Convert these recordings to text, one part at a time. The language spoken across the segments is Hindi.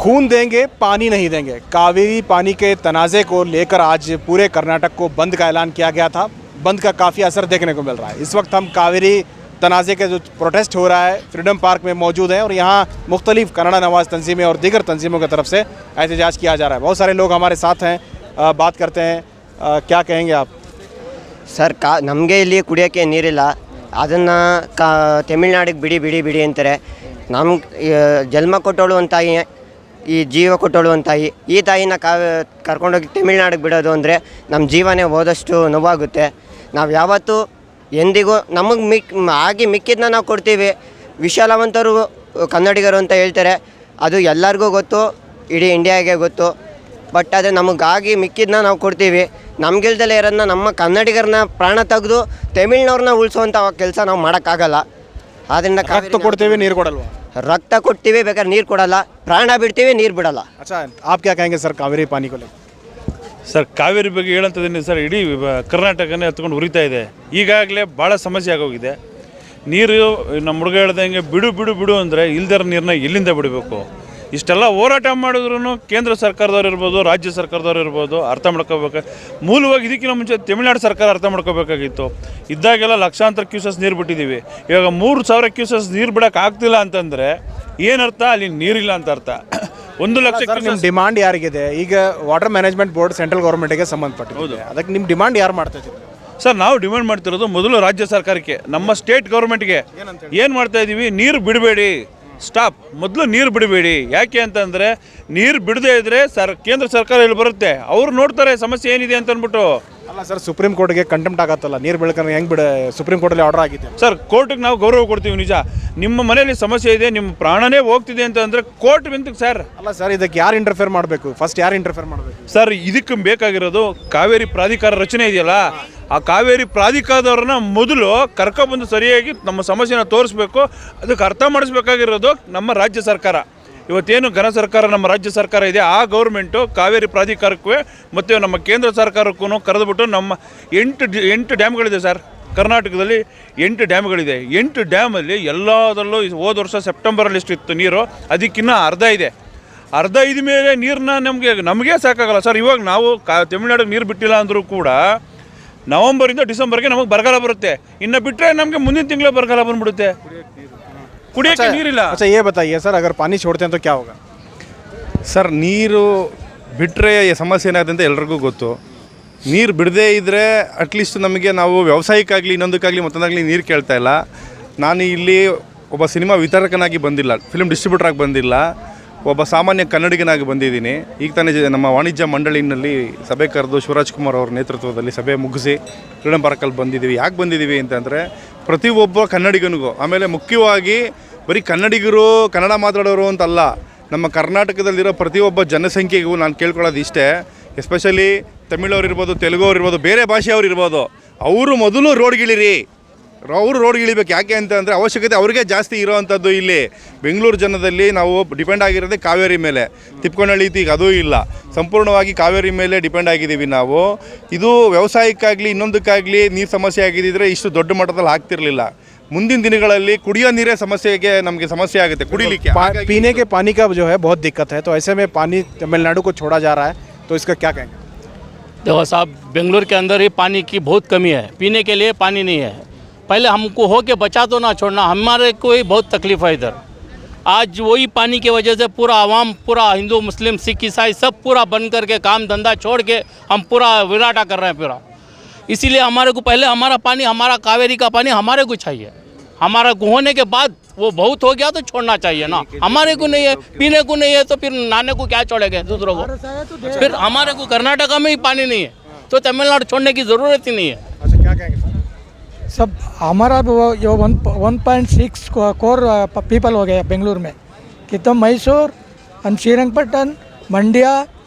खून देंगे पानी नहीं देंगे। कावेरी पानी के तनाज़े को लेकर आज पूरे कर्नाटक को बंद का ऐलान किया गया था। बंद का काफ़ी असर देखने को मिल रहा है। इस वक्त हम कावेरी तनाज़े के जो प्रोटेस्ट हो रहा है फ्रीडम पार्क में मौजूद हैं और यहाँ मुख्तलिफ कन्नड़ा नवाज़ तंजीमें और दीगर तंजीमों की तरफ से एहतजाज किया जा रहा है। बहुत सारे लोग हमारे साथ हैं, बात करते हैं। क्या कहेंगे आप? ಸರ್ ನಮಗೆ ಇಲ್ಲಿ ಕುಡಿಯೋಕ್ಕೆ ನೀರಿಲ್ಲ, ಅದನ್ನು ತಮಿಳ್ನಾಡಿಗೆ ಬಿಡಿ ಬಿಡಿ ಬಿಡಿ ಅಂತಾರೆ. ನಮ್ಗೆ ಜನ್ಮ ಕೊಟ್ಟೋಳು ಒಂದು ತಾಯಿ, ಈ ಜೀವ ಕೊಟ್ಟೋಳು ಒಂದು ತಾಯಿ, ಈ ತಾಯಿನ ಕರ್ಕೊಂಡೋಗಿ ತಮಿಳ್ನಾಡಿಗೆ ಬಿಡೋದು ಅಂದರೆ ನಮ್ಮ ಜೀವನೇ ಹೋದಷ್ಟು ನೋವಾಗುತ್ತೆ. ನಾವು ಯಾವತ್ತೂ ಎಂದಿಗೂ ನಮಗೆ ಮಿಕ್ಕಿದ್ದನ್ನ ನಾವು ಕೊಡ್ತೀವಿ. ವಿಶಾಲವಂತರು ಕನ್ನಡಿಗರು ಅಂತ ಹೇಳ್ತಾರೆ, ಅದು ಎಲ್ಲರಿಗೂ ಗೊತ್ತು, ಇಡೀ ಇಂಡಿಯಾಗೆ ಗೊತ್ತು. ಬಟ್ ಅದು ನಮಗಾಗಿ ಮಿಕ್ಕಿದ್ದನ್ನ ನಾವು ಕೊಡ್ತೀವಿ. ನಮಗಿಲ್ದಲೇ ಇರೋದನ್ನ ನಮ್ಮ ಕನ್ನಡಿಗರನ್ನ ಪ್ರಾಣ ತೆಗೆದು ತಮಿಳ್ನವ್ರನ್ನ ಉಳಿಸೋವಂಥ ಕೆಲಸ ನಾವು ಮಾಡೋಕ್ಕಾಗಲ್ಲ. ಆದ್ದರಿಂದ ರಕ್ತ ಕೊಡ್ತೀವಿ, ನೀರು ಕೊಡಲ್ವಾ? ರಕ್ತ ಕೊಡ್ತೀವಿ, ಬೇಕಾದ್ರೆ ನೀರು ಕೊಡಲ್ಲ, ಪ್ರಾಣ ಬಿಡ್ತೀವಿ, ನೀರು ಬಿಡಲ್ಲ. अच्छा, आप क्या कहेंगे सर कावेरी पानी को लेकर? ಸರ್ ಕಾವೇರಿ ಬಗ್ಗೆ ಹೇಳಂತದೇನು ಸರ್, ಇಡೀ ಕರ್ನಾಟಕನೇ ಹತ್ಕೊಂಡು ಉರಿತಾ ಇದೆ. ಈಗಾಗಲೇ ಭಾಳ ಸಮಸ್ಯೆ ಆಗೋಗಿದೆ. ನೀರು ನಮ್ಮ ಹುಡುಗ ಹೇಳ್ದಂಗೆ ಬಿಡು ಬಿಡು ಬಿಡು ಅಂದರೆ ಇಲ್ದರ ನೀರನ್ನ ಎಲ್ಲಿಂದ ಬಿಡಬೇಕು? ಇಷ್ಟೆಲ್ಲ ಹೋರಾಟ ಮಾಡಿದ್ರು ಕೇಂದ್ರ ಸರ್ಕಾರದವ್ರು ಇರ್ಬೋದು, ರಾಜ್ಯ ಸರ್ಕಾರದವ್ರು ಇರ್ಬೋದು, ಅರ್ಥ ಮಾಡ್ಕೋಬೇಕು. ಮೂಲವಾಗಿ ಇದಕ್ಕಿಂತ ಮುಂಚೆ ತಮಿಳ್ನಾಡು ಸರ್ಕಾರ ಅರ್ಥ ಮಾಡ್ಕೋಬೇಕಾಗಿತ್ತು. ಇದ್ದಾಗೆಲ್ಲ ಲಕ್ಷಾಂತರ ಕ್ಯೂಸಸ್ ನೀರು ಬಿಟ್ಟಿದ್ದೀವಿ. ಇವಾಗ 3000 ಕ್ಯೂಸಸ್ ನೀರು ಬಿಡೋಕೆ ಆಗ್ತಿಲ್ಲ ಅಂತಂದರೆ ಏನರ್ಥ? ಅಲ್ಲಿ ನೀರಿಲ್ಲ ಅಂತ ಅರ್ಥ. 1 ಲಕ್ಷ ಡಿಮಾಂಡ್ ಯಾರಿಗಿದೆ? ಈಗ ವಾಟರ್ ಮ್ಯಾನೇಜ್ಮೆಂಟ್ ಬೋರ್ಡ್ ಸೆಂಟ್ರಲ್ ಗೌರ್ಮೆಂಟ್ಗೆ ಸಂಬಂಧಪಟ್ಟಿದೆ. ಅದಕ್ಕೆ ನಿಮ್ಮ ಡಿಮಾಂಡ್ ಯಾರು ಮಾಡ್ತಾ ಇದ್ದೀವಿ? ಸರ್ ನಾವು ಡಿಮ್ಯಾಂಡ್ ಮಾಡ್ತಿರೋದು ಮೊದಲು ರಾಜ್ಯ ಸರ್ಕಾರಕ್ಕೆ, ನಮ್ಮ ಸ್ಟೇಟ್ ಗೌರ್ಮೆಂಟ್ಗೆ ಏನು ಮಾಡ್ತಾ ಇದ್ದೀವಿ, ನೀರು ಬಿಡಬೇಡಿ, ಸ್ಟಾಪ್. ಮೊದಲು ನೀರು ಬಿಡಬೇಡಿ. ಯಾಕೆ ಅಂತಂದರೆ ನೀರು ಬಿಡದೇ ಇದ್ದರೆ ಕೇಂದ್ರ ಸರ್ಕಾರ ಇಲ್ಲಿ ಬರುತ್ತೆ, ಅವ್ರು ನೋಡ್ತಾರೆ ಸಮಸ್ಯೆ ಏನಿದೆ ಅಂತ ಅಂದ್ಬಿಟ್ಟು. ಅಲ್ಲ ಸರ್, ಸುಪ್ರೀಂ ಕೋರ್ಟ್ಗೆ ಕಂಟೆಂಪ್ಟ್ ಆಗತ್ತಲ್ಲ, ನೀರು ಬೆಳಕಂದ್ರೆ ಹೆಂಗೆ ಬಿಡ? ಸುಪ್ರೀಂ ಕೋರ್ಟಲ್ಲಿ ಆರ್ಡರ್ ಆಗಿದೆ ಸರ್. ಕೋರ್ಟಿಗೆ ನಾವು ಗೌರವ ಕೊಡ್ತೀವಿ, ನಿಜ. ನಿಮ್ಮ ಮನೆಯಲ್ಲಿ ಸಮಸ್ಯೆ ಇದೆ, ನಿಮ್ಮ ಪ್ರಾಣನೇ ಹೋಗ್ತಿದೆ ಅಂತಂದರೆ ಕೋರ್ಟ್ ಎಂತಕ್ಕೆ ಸರ್? ಅಲ್ಲ ಸರ್, ಇದಕ್ಕೆ ಯಾರು ಇಂಟರ್ಫೇರ್ ಮಾಡಬೇಕು? ಫಸ್ಟ್ ಯಾರು ಇಂಟರ್ಫೇರ್ ಮಾಡಬೇಕು ಸರ್? ಇದಕ್ಕೆ ಬೇಕಾಗಿರೋದು ಕಾವೇರಿ ಪ್ರಾಧಿಕಾರ ರಚನೆ ಇದೆಯಲ್ಲ, ಆ ಕಾವೇರಿ ಪ್ರಾಧಿಕಾರದವ್ರನ್ನ ಮೊದಲು ಕರ್ಕೊಬಂದು ಸರಿಯಾಗಿ ನಮ್ಮ ಸಮಸ್ಯೆನ ತೋರಿಸ್ಬೇಕು. ಅದಕ್ಕೆ ಅರ್ಥ ಮಾಡಿಸ್ಬೇಕಾಗಿರೋದು ನಮ್ಮ ರಾಜ್ಯ ಸರ್ಕಾರ. ಇವತ್ತೇನು ಘನ ಸರ್ಕಾರ ನಮ್ಮ ರಾಜ್ಯ ಸರ್ಕಾರ ಇದೆ, ಆ ಗೌರ್ಮೆಂಟು ಕಾವೇರಿ ಪ್ರಾಧಿಕಾರಕ್ಕೂ ಮತ್ತು ನಮ್ಮ ಕೇಂದ್ರ ಸರ್ಕಾರಕ್ಕೂ ಕರೆದುಬಿಟ್ಟು ನಮ್ಮ 8 ಡ್ಯಾಮ್ಗಳಿದೆ ಸರ್. ಕರ್ನಾಟಕದಲ್ಲಿ 8 ಡ್ಯಾಮ್ಗಳಿದೆ. 8 ಡ್ಯಾಮಲ್ಲಿ ಎಲ್ಲದರಲ್ಲೂ ಹೋದ ವರ್ಷ ಸೆಪ್ಟೆಂಬರಲ್ಲಿ ಎಷ್ಟಿತ್ತು ನೀರು, ಅದಕ್ಕಿನ್ನ ಅರ್ಧ ಇದೆ. ಅರ್ಧ ಇದ ಮೇಲೆ ನೀರನ್ನ ನಮಗೆ ಸಾಕಾಗಲ್ಲ ಸರ್. ಇವಾಗ ನಾವು ತಮಿಳ್ನಾಡಿಗೆ ನೀರು ಬಿಟ್ಟಿಲ್ಲ ಅಂದರೂ ಕೂಡ ನವಂಬರಿಂದ ಡಿಸೆಂಬರ್ಗೆ ನಮಗೆ ಬರಗಾಲ ಬರುತ್ತೆ. ಇನ್ನು ಬಿಟ್ಟರೆ ನಮಗೆ ಮುಂದಿನ ತಿಂಗಳೇ ಬರಗಾಲ ಬಂದ್ಬಿಡುತ್ತೆ, ಕುಡಿಯೋಕ್ಕೆ ನೀರಿಲ್ಲ. अच्छा ये बताइए सर, अगर पानी छोड़ते हैं तो क्या होगा? ಸರ್, ನೀರು ಬಿಟ್ಟರೆ ಸಮಸ್ಯೆ ಏನಾಗುತ್ತೆ ಅಂತ ಎಲ್ರಿಗೂ ಗೊತ್ತು. ನೀರು ಬಿಡದೇ ಇದ್ದರೆ ಅಟ್ಲೀಸ್ಟ್ ನಮಗೆ ನಾವು ವ್ಯವಸಾಯಕ್ಕಾಗಲಿ ಇನ್ನೊಂದಕ್ಕಾಗಲಿ ಮತ್ತೊಂದಾಗಲಿ ನೀರು ಕೇಳ್ತಾ ಇಲ್ಲ. ನಾನು ಇಲ್ಲಿ ಒಬ್ಬ ಸಿನಿಮಾ ವಿತರಕನಾಗಿ ಬಂದಿಲ್ಲ, ಫಿಲ್ಮ್ ಡಿಸ್ಟ್ರಿಬ್ಯೂಟ್ರಾಗಿ ಬಂದಿಲ್ಲ, ಒಬ್ಬ ಸಾಮಾನ್ಯ ಕನ್ನಡಿಗನಾಗಿ ಬಂದಿದ್ದೀನಿ. ಈಗ ತಾನೇ ನಮ್ಮ ವಾಣಿಜ್ಯ ಮಂಡಳಿನಲ್ಲಿ ಸಭೆ ಕರೆದು ಶಿವರಾಜ್ ಕುಮಾರ್ ಅವ್ರ ನೇತೃತ್ವದಲ್ಲಿ ಸಭೆ ಮುಗಿಸಿ ಫ್ರೀಡಮ್ ಪಾರ್ಕಲ್ಲಿ ಬಂದಿದ್ದೀವಿ. ಯಾಕೆ ಬಂದಿದ್ದೀವಿ ಅಂತಂದರೆ ಪ್ರತಿಯೊಬ್ಬ ಕನ್ನಡಿಗನಿಗೂ, ಆಮೇಲೆ ಮುಖ್ಯವಾಗಿ ಬರೀ ಕನ್ನಡಿಗರು ಕನ್ನಡ ಮಾತಾಡೋರು ಅಂತಲ್ಲ, ನಮ್ಮ ಕರ್ನಾಟಕದಲ್ಲಿರೋ ಪ್ರತಿಯೊಬ್ಬ ಜನಸಂಖ್ಯೆಗೂ ನಾನು ಕೇಳ್ಕೊಳ್ಳೋದು ಇಷ್ಟೇ. ಎಸ್ಪೆಷಲಿ ತಮಿಳವ್ರು ಇರ್ಬೋದು, ತೆಲುಗು ಅವ್ರು ಇರ್ಬೋದು, ಬೇರೆ ಭಾಷೆಯವ್ರು ಇರ್ಬೋದು, ಅವರು ಮೊದಲು ರೋಡ್ಗಿಳಿರಿ. ಅವರು ರೋಡ್ಗಿಳಿಬೇಕು. ಯಾಕೆ ಅಂತಂದರೆ ಅವಶ್ಯಕತೆ ಅವ್ರಿಗೆ ಜಾಸ್ತಿ ಇರೋವಂಥದ್ದು. ಇಲ್ಲಿ ಬೆಂಗಳೂರು ಜನದಲ್ಲಿ ನಾವು ಡಿಪೆಂಡ್ ಆಗಿರೋದೇ ಕಾವೇರಿ ಮೇಲೆ. ತಿಪ್ಕೊಂಡಳ್ಳಿ ಈಗ ಅದೂ ಇಲ್ಲ, ಸಂಪೂರ್ಣವಾಗಿ ಕಾವೇರಿ ಮೇಲೆ ಡಿಪೆಂಡ್ ಆಗಿದ್ದೀವಿ ನಾವು. ಇದು ವ್ಯವಸಾಯಕ್ಕಾಗಲಿ ಇನ್ನೊಂದಕ್ಕಾಗಲಿ ನೀರು ಸಮಸ್ಯೆ ಆಗಿದ್ದರೆ ಇಷ್ಟು ದೊಡ್ಡ ಮಟ್ಟದಲ್ಲಿ ಆಗ್ತಿರಲಿಲ್ಲ. ಮುಂದಿನ ದಿನಗಳಲ್ಲಿ ಕುಡಿಯೋ ನೀರೇ ಸಮಸ್ಯೆಗೆ ನಮಗೆ ಸಮಸ್ಯೆ ಆಗುತ್ತೆ ಕುಡಿಲಿಕ್ಕೆ. पीने के पानी का जो है बहुत दिक्कत है, तो ऐसे में पानी तमिलनाडु को छोड़ा जा रहा है, तो इसका क्या कहेंगे? देखो साहब, बेंगलुरु के अंदर ही पानी की बहुत कमी है, पीने के लिए पानी नहीं है. पहले हमको हो के बचा तो ना छोड़ना, हमारे को ही बहुत तकलीफ है इधर. आज वही पानी की वजह से पूरा आवाम, पूरा हिंदू मुस्लिम सिख ईसाई सब पूरा बंद करके काम धंधा छोड़ के हम पूरा विराटा कर रहे हैं पूरा. इसीलिए हमारे को पहले हमारा पानी, हमारा कावेरी का पानी हमारे को चाहिए. हमारा होने के बाद वो बहुत हो गया तो छोड़ना चाहिए ना. हमारे को नहीं है, पीने को नहीं है, तो फिर नहाने को क्या छोड़ेंगे दूसरों को? फिर हमारे को कर्नाटका में ही पानी नहीं है तो तमिलनाडु छोड़ने की ज़रूरत ही नहीं है. अच्छा, क्या कहेंगे सब? हमारा 1.6 कोर पीपल हो गया बेंगलुरु में. कितना मैसूर और श्रीरंगपट्टन, मंड्या,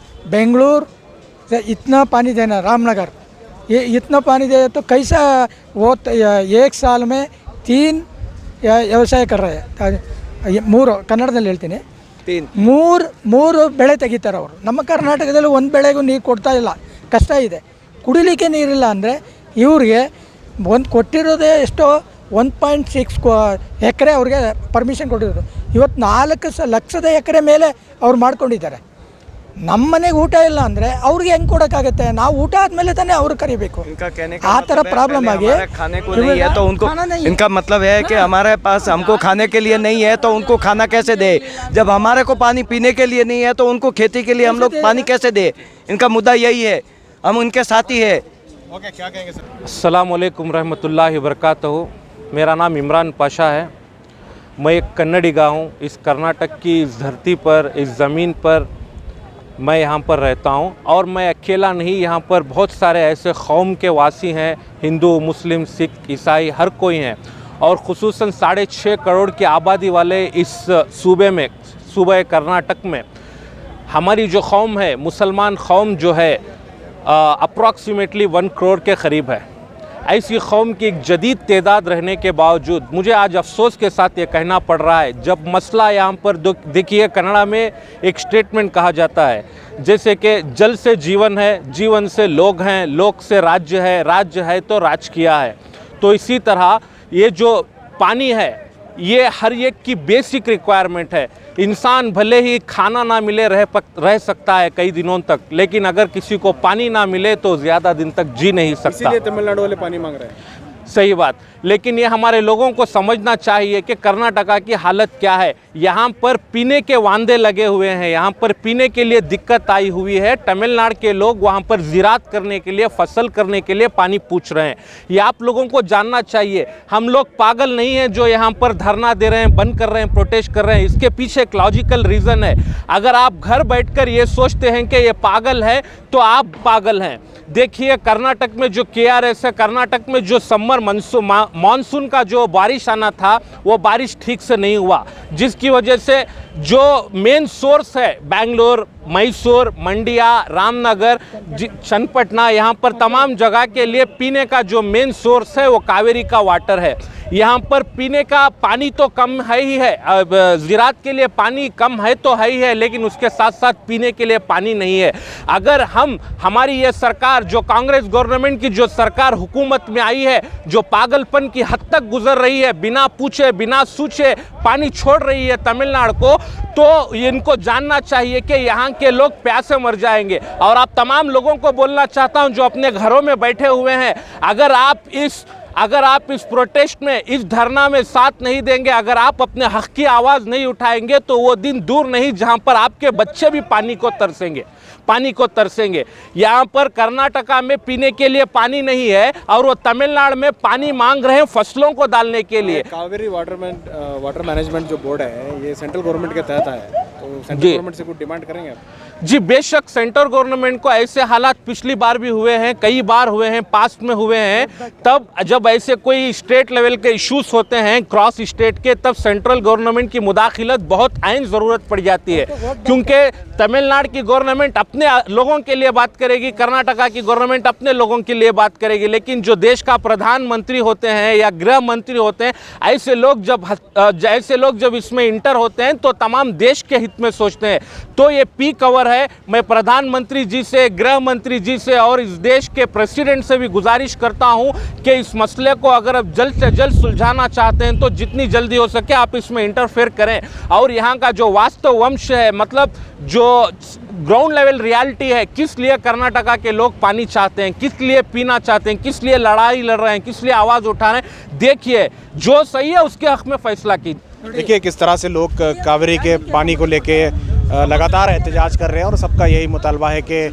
बेंगलुरु इतना पानी देना, रामनगर ये इतना पानी दे तो कैसा? वो 1 साल में 3 ವ್ಯವಸಾಯ कर रहे हैं. 3 ಕನ್ನಡದಲ್ಲಿ ಹೇಳ್ತೀನಿ, 3 ಬೆಳೆ ತೆಗಿತಾರೆ ಅವರು. ನಮ್ಮ ಕರ್ನಾಟಕದಲ್ಲಿ ಒಂದು ಬೆಳೆಗೂ ನೀರು ಕೊಡ್ತಾ ಇಲ್ಲ, ಕಷ್ಟ ಇದೆ. ಕುಡಿಲಿಕ್ಕೆ ನೀರಿಲ್ಲ ಅಂದರೆ ಇವ್ರಿಗೆ ಒಂದು ಕೊಟ್ಟಿರೋದೇ ಎಷ್ಟೋ 1.6 ಎಕರೆ ಅವ್ರಿಗೆ ಪರ್ಮಿಷನ್ ಕೊಟ್ಟಿರೋದು. ಇವತ್ತು 4 ಲಕ್ಷದ ಎಕರೆ ಮೇಲೆ ಅವ್ರು ಮಾಡ್ಕೊಂಡಿದ್ದಾರೆ. ನಮ್ಮ ಮನೆಗೆ ಊಟ ಇಲ್ಲ ಅಂದರೆ ಅವ್ರಿಗೆ ಹೆಂಗೆ ಕೊಡೋಕ್ಕಾಗುತ್ತೆ? ನಾವು ಊಟ ಆದಮೇಲೆ ತಾನೇ ಅವ್ರು ಕರಿಬೇಕು. ಆ ಥರ ಪ್ರಾಬ್ಲಮ್ ಆಗಿ खाने को नहीं है तो उनको, इनका मतलब है कि हमारे पास हमको खाने के लिए नहीं है तो उनको खाना कैसे दे? जब हमारे को पानी पीने के लिए नहीं है तो उनको खेती के लिए हम लोग पानी कैसे दे? इनका मुद्दा यही है, हम उनके साथी है. ओके, क्या कहेंगे सर? अस्सलाम वालेकुम रहमतुल्लाहि वबरकातुहू। मेरा नाम इमरान पाशा है। मैं एक कन्नडिगा हूँ। इस कर्नाटक की इस धरती पर, इस ज़मीन पर मैं यहाँ पर रहता हूँ और मैं अकेला नहीं, यहाँ पर बहुत सारे ऐसे कौम के वासी हैं, हिंदू, मुस्लिम, सिख, ईसाई, हर कोई हैं और ख़ुसूसन 6.5 करोड़ की आबादी वाले इस सूबे में, सूबे कर्नाटक में हमारी जो कौम है, मुसलमान कौम जो है अप्रॉक्सीमेटली 1 करोड़ के करीब है। ऐसी कौम की एक जदीद तादाद रहने के बावजूद मुझे आज अफसोस के साथ ये कहना पड़ रहा है, जब मसला यहाँ पर देखिए कन्नड़ा में एक स्टेटमेंट कहा जाता है जैसे कि जल से जीवन है, जीवन से लोग हैं, लोग से राज्य है, राज्य है तो राज किया है। तो इसी तरह ये जो पानी है ये हर एक की बेसिक रिक्वायरमेंट है। इंसान भले ही खाना ना मिले रह सकता है कई दिनों तक, लेकिन अगर किसी को पानी ना मिले तो ज़्यादा दिन तक जी नहीं सकता। इसीलिए तमिलनाडु वाले पानी मांग रहे हैं। सही बात, लेकिन ये हमारे लोगों को समझना चाहिए कि कर्नाटका की हालत क्या है। यहाँ पर पीने के वांदे लगे हुए हैं, यहाँ पर पीने के लिए दिक्कत आई हुई है। तमिलनाडु के लोग वहाँ पर ज़िरात करने के लिए, फसल करने के लिए पानी पूछ रहे हैं। ये आप लोगों को जानना चाहिए। हम लोग पागल नहीं हैं जो यहाँ पर धरना दे रहे हैं, बंद कर रहे हैं, प्रोटेस्ट कर रहे हैं। इसके पीछे एक लॉजिकल रीज़न है। अगर आप घर बैठकर ये सोचते हैं कि ये पागल है तो आप पागल हैं। देखिए कर्नाटक में जो KRS है, कर्नाटक में जो समर मानसून का जो बारिश आना था वो बारिश ठीक से नहीं हुआ, जिसकी वजह से जो मेन सोर्स है बेंगलोर, मैसूर, मंडिया, रामनगर, चन्नपटना, यहाँ पर तमाम जगह के लिए पीने का जो मेन सोर्स है वो कावेरी का वाटर है। यहाँ पर पीने का पानी तो कम है ही है, ज़राअत के लिए पानी कम है तो है ही है, लेकिन उसके साथ साथ पीने के लिए पानी नहीं है। अगर हमारी ये सरकार, जो कांग्रेस गवर्नमेंट की जो सरकार हुकूमत में आई है, जो पागलपन की हद तक गुजर रही है, बिना पूछे बिना सूचे पानी छोड़ रही है तमिलनाडु को, तो इनको जानना चाहिए कि यहाँ के लोग प्यासे मर जाएंगे। और आप तमाम लोगों को बोलना चाहता हूँ जो अपने घरों में बैठे हुए हैं, अगर आप इस प्रोटेस्ट में, इस धरना में साथ नहीं देंगे, अगर आप अपने हक की आवाज़ नहीं उठाएंगे तो वो दिन दूर नहीं जहाँ पर आपके बच्चे भी पानी को तरसेंगे। यहाँ पर कर्नाटका में पीने के लिए पानी नहीं है और वो तमिलनाडु में पानी मांग रहे हैं फसलों को डालने के लिए। कावेरी वाटर मैनेजमेंट जो बोर्ड है ये सेंट्रल गवर्नमेंट के तहत है, तो सेंट्रल गवर्नमेंट से कुछ डिमांड करेंगे आप? जी बेशक, सेंट्रल गवर्नमेंट को ऐसे हालात पिछली बार भी हुए हैं, कई बार हुए हैं, पास्ट में हुए हैं। तब जब ऐसे कोई स्टेट लेवल के इश्यूज होते हैं क्रॉस स्टेट के, तब सेंट्रल गवर्नमेंट की मुदाखिलत बहुत अहम ज़रूरत पड़ जाती है, क्योंकि तमिलनाडु की गवर्नमेंट अपने लोगों के लिए बात करेगी, कर्नाटका की गवर्नमेंट अपने लोगों के लिए बात करेगी, लेकिन जो देश का प्रधानमंत्री होते हैं या गृह मंत्री होते हैं, ऐसे लोग जब इसमें इंटर होते हैं तो तमाम देश के हित में सोचते हैं। तो ये पी कवर है। मैं प्रधानमंत्री जी से, गृह मंत्री जी से और इस देश के प्रेसिडेंट से भी गुजारिश करता हूं कि इस मसले को अगर आप जल्द से जल्द सुलझाना चाहते हैं तो जितनी जल्दी हो सके आप इसमें इंटरफेयर करें और यहाँ का जो वास्तव वंश है, मतलब जो ग्राउंड लेवल रियलिटी है, किस लिए कर्नाटका के लोग पानी चाहते हैं, किस लिए पीना चाहते हैं, किस लिए लड़ाई लड़ रहे हैं, किस लिए आवाज़ उठा रहे हैं, देखिए जो सही है उसके हक में फैसला कीजिए। देखिए किस तरह से लोग कावेरी के पानी को लेके लगातार एहतजाज कर रहे हैं और सबका यही मुतालबा है कि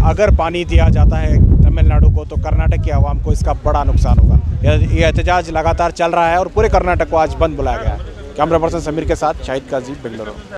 अगर पानी दिया जाता है तमिलनाडु को तो कर्नाटक की आवाम को इसका बड़ा नुकसान होगा। ये एहतजाज लगातार चल रहा है और पूरे कर्नाटक को आज बंद बुलाया गया है। कैमरा पर्सन समीर के साथ शाहिद काजी, बेंगलुरु।